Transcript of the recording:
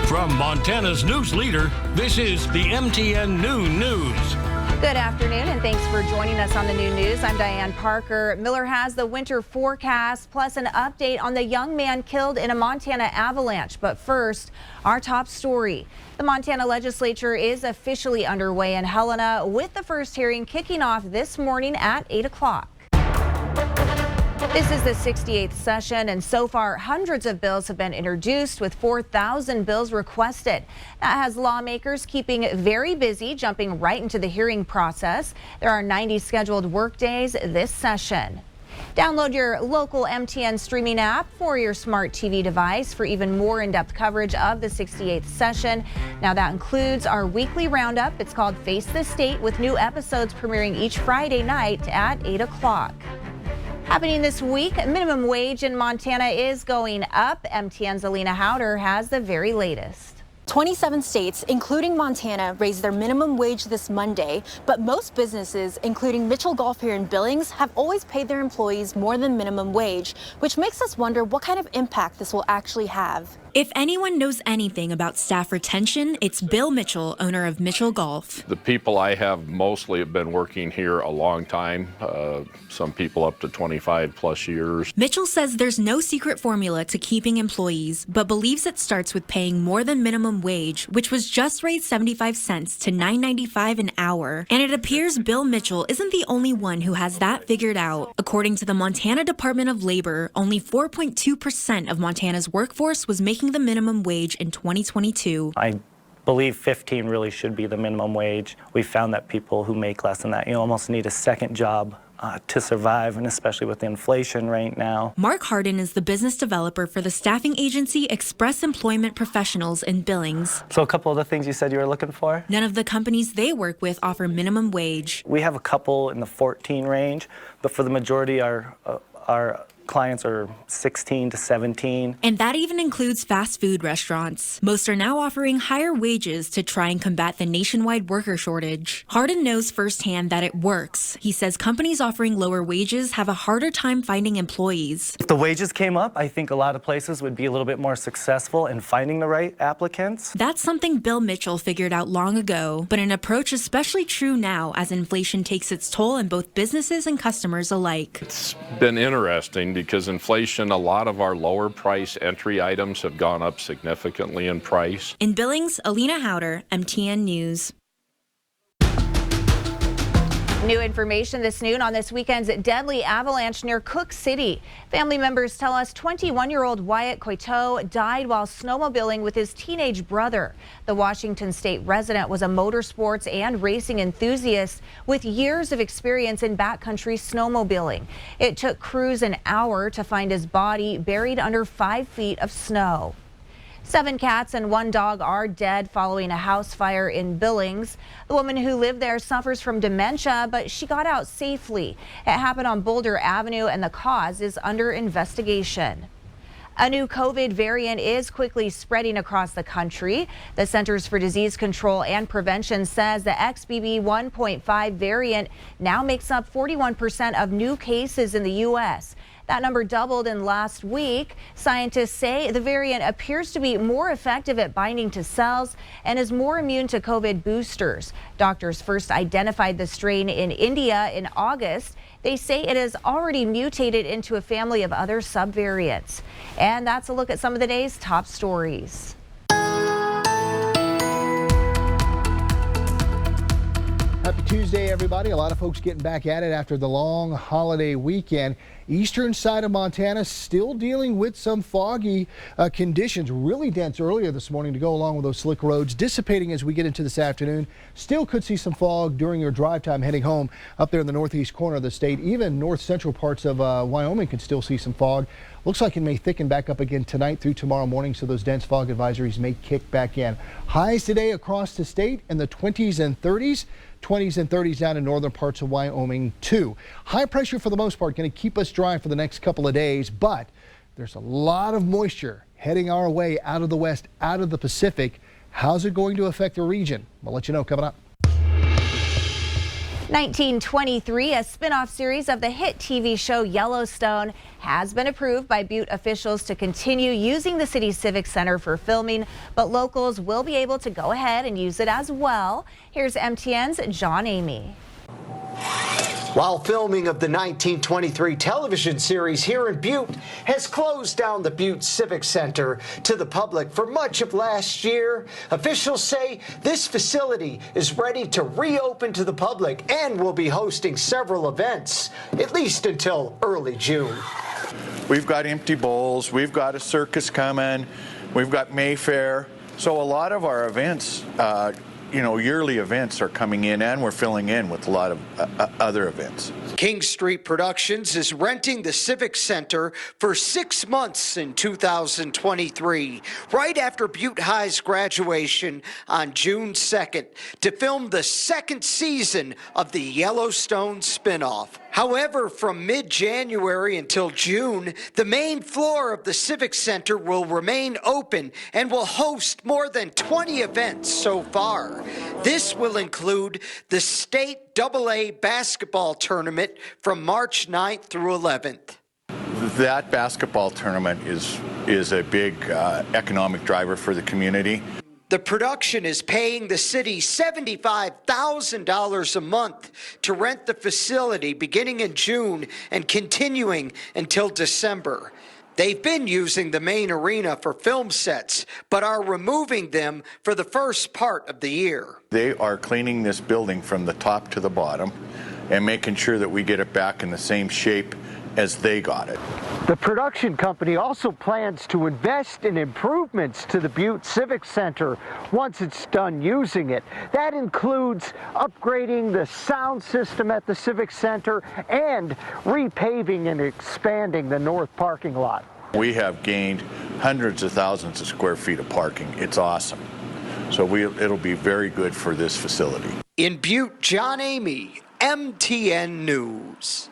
From Montana's news leader, this is the MTN Noon News. Good afternoon, and thanks for joining us on the Noon News. I'm Diane Parker. Miller has the winter forecast, plus an update on the young man killed in a Montana avalanche. But first, our top story. The Montana legislature is officially underway in Helena, with the first hearing kicking off this morning at 8 o'clock. This is the 68th session, and so far hundreds of bills have been introduced, with 4,000 bills requested. That has lawmakers keeping very busy, jumping right into the hearing process. There are 90 scheduled work days this session. Download your local MTN streaming app for your smart TV device for even more in-depth coverage of the 68th session. Now that includes our weekly roundup. It's called Face the State, with new episodes premiering each Friday night at 8 o'clock. Happening this week, minimum wage in Montana is going up. MTN's Alina Howder has the very latest. 27 states, including Montana, raised their minimum wage this Monday, but most businesses, including Mitchell Golf here in Billings, have always paid their employees more than minimum wage, which makes us wonder what kind of impact this will actually have. If anyone knows anything about staff retention, it's Bill Mitchell, owner of Mitchell Golf. The people I have mostly have been working here a long time, some people up to 25 plus years. Mitchell says there's no secret formula to keeping employees, but believes it starts with paying more than minimum wage, which was just raised 75 cents to $9.95 an hour. And it appears Bill Mitchell isn't the only one who has that figured out. According to the Montana Department of Labor, only 4.2% of Montana's workforce was making the minimum wage in 2022. I believe 15 really should be the minimum wage. We found that people who make less than that, you almost need a second job to survive, and especially with the inflation right now. Mark Harden is the business developer for the staffing agency Express Employment Professionals in Billings. So a couple of the things you said you were looking for? None of the companies they work with offer minimum wage. We have a couple in the 14 range, but for the majority our clients are 16 to 17. And that even includes fast food restaurants. Most are now offering higher wages to try and combat the nationwide worker shortage. Harden knows firsthand that it works. He says companies offering lower wages have a harder time finding employees. If the wages came up, I think a lot of places would be a little bit more successful in finding the right applicants. That's something Bill Mitchell figured out long ago, but an approach especially true now as inflation takes its toll on both businesses and customers alike. It's been interesting because inflation, a lot of our lower price entry items have gone up significantly in price. In Billings, Alina Howder, MTN News. New information this noon on this weekend's deadly avalanche near Cook City. Family members tell us 21-year-old Wyatt Coiteau died while snowmobiling with his teenage brother. The Washington State resident was a motorsports and racing enthusiast with years of experience in backcountry snowmobiling. It took crews an hour to find his body buried under 5 feet of snow. 7 cats and 1 dog are dead following a house fire in Billings. The woman who lived there suffers from dementia, but she got out safely. It happened on Boulder Avenue, and the cause is under investigation. A new COVID variant is quickly spreading across the country. The Centers for Disease Control and Prevention says the XBB 1.5 variant now makes up 41% of new cases in the U.S. That number doubled in last week. Scientists say the variant appears to be more effective at binding to cells and is more immune to COVID boosters. Doctors first identified the strain in India in August. They say it has already mutated into a family of other subvariants. And that's a look at some of the day's top stories. Happy Tuesday, everybody. A lot of folks getting back at it after the long holiday weekend. Eastern side of Montana still dealing with some foggy conditions. Really dense earlier this morning to go along with those slick roads. Dissipating as we get into this afternoon. Still could see some fog during your drive time heading home up there in the northeast corner of the state. Even north central parts of Wyoming could still see some fog. Looks like it may thicken back up again tonight through tomorrow morning, so those dense fog advisories may kick back in. Highs today across the state in the 20s and 30s. 20s and 30s down in northern parts of Wyoming too. High pressure for the most part going to keep us dry for the next couple of days, but there's a lot of moisture heading our way out of the west, out of the Pacific. How's it going to affect the region? We'll let you know coming up. 1923, a spin-off series of the hit TV show Yellowstone, has been approved by Butte officials to continue using the city's Civic Center for filming, but locals will be able to go ahead and use it as well. Here's MTN's John Amy. While filming of the 1923 television series here in Butte has closed down the Butte Civic Center to the public for much of last year, officials say this facility is ready to reopen to the public and will be hosting several events, at least until early June. We've got empty bowls, we've got a circus coming, we've got Mayfair, so a lot of our events yearly events are coming in, and we're filling in with a lot of other events. King Street Productions is renting the Civic Center for 6 months in 2023, right after Butte High's graduation on June 2nd, to film the second season of the Yellowstone spinoff. However, from mid-January until June, the main floor of the Civic Center will remain open and will host more than 20 events so far. This will include the state AA basketball tournament from March 9th through 11th. That basketball tournament is a big economic driver for the community. The production is paying the city $75,000 a month to rent the facility beginning in June and continuing until December. They've been using the main arena for film sets, but are removing them for the first part of the year. They are cleaning this building from the top to the bottom and making sure that we get it back in the same shape as they got it. The production company also plans to invest in improvements to the Butte Civic Center once it's done using it. That includes upgrading the sound system at the Civic Center and repaving and expanding the north parking lot. We have gained hundreds of thousands of square feet of parking. It's awesome. So it'll be very good for this facility. In Butte, John Amy, MTN News.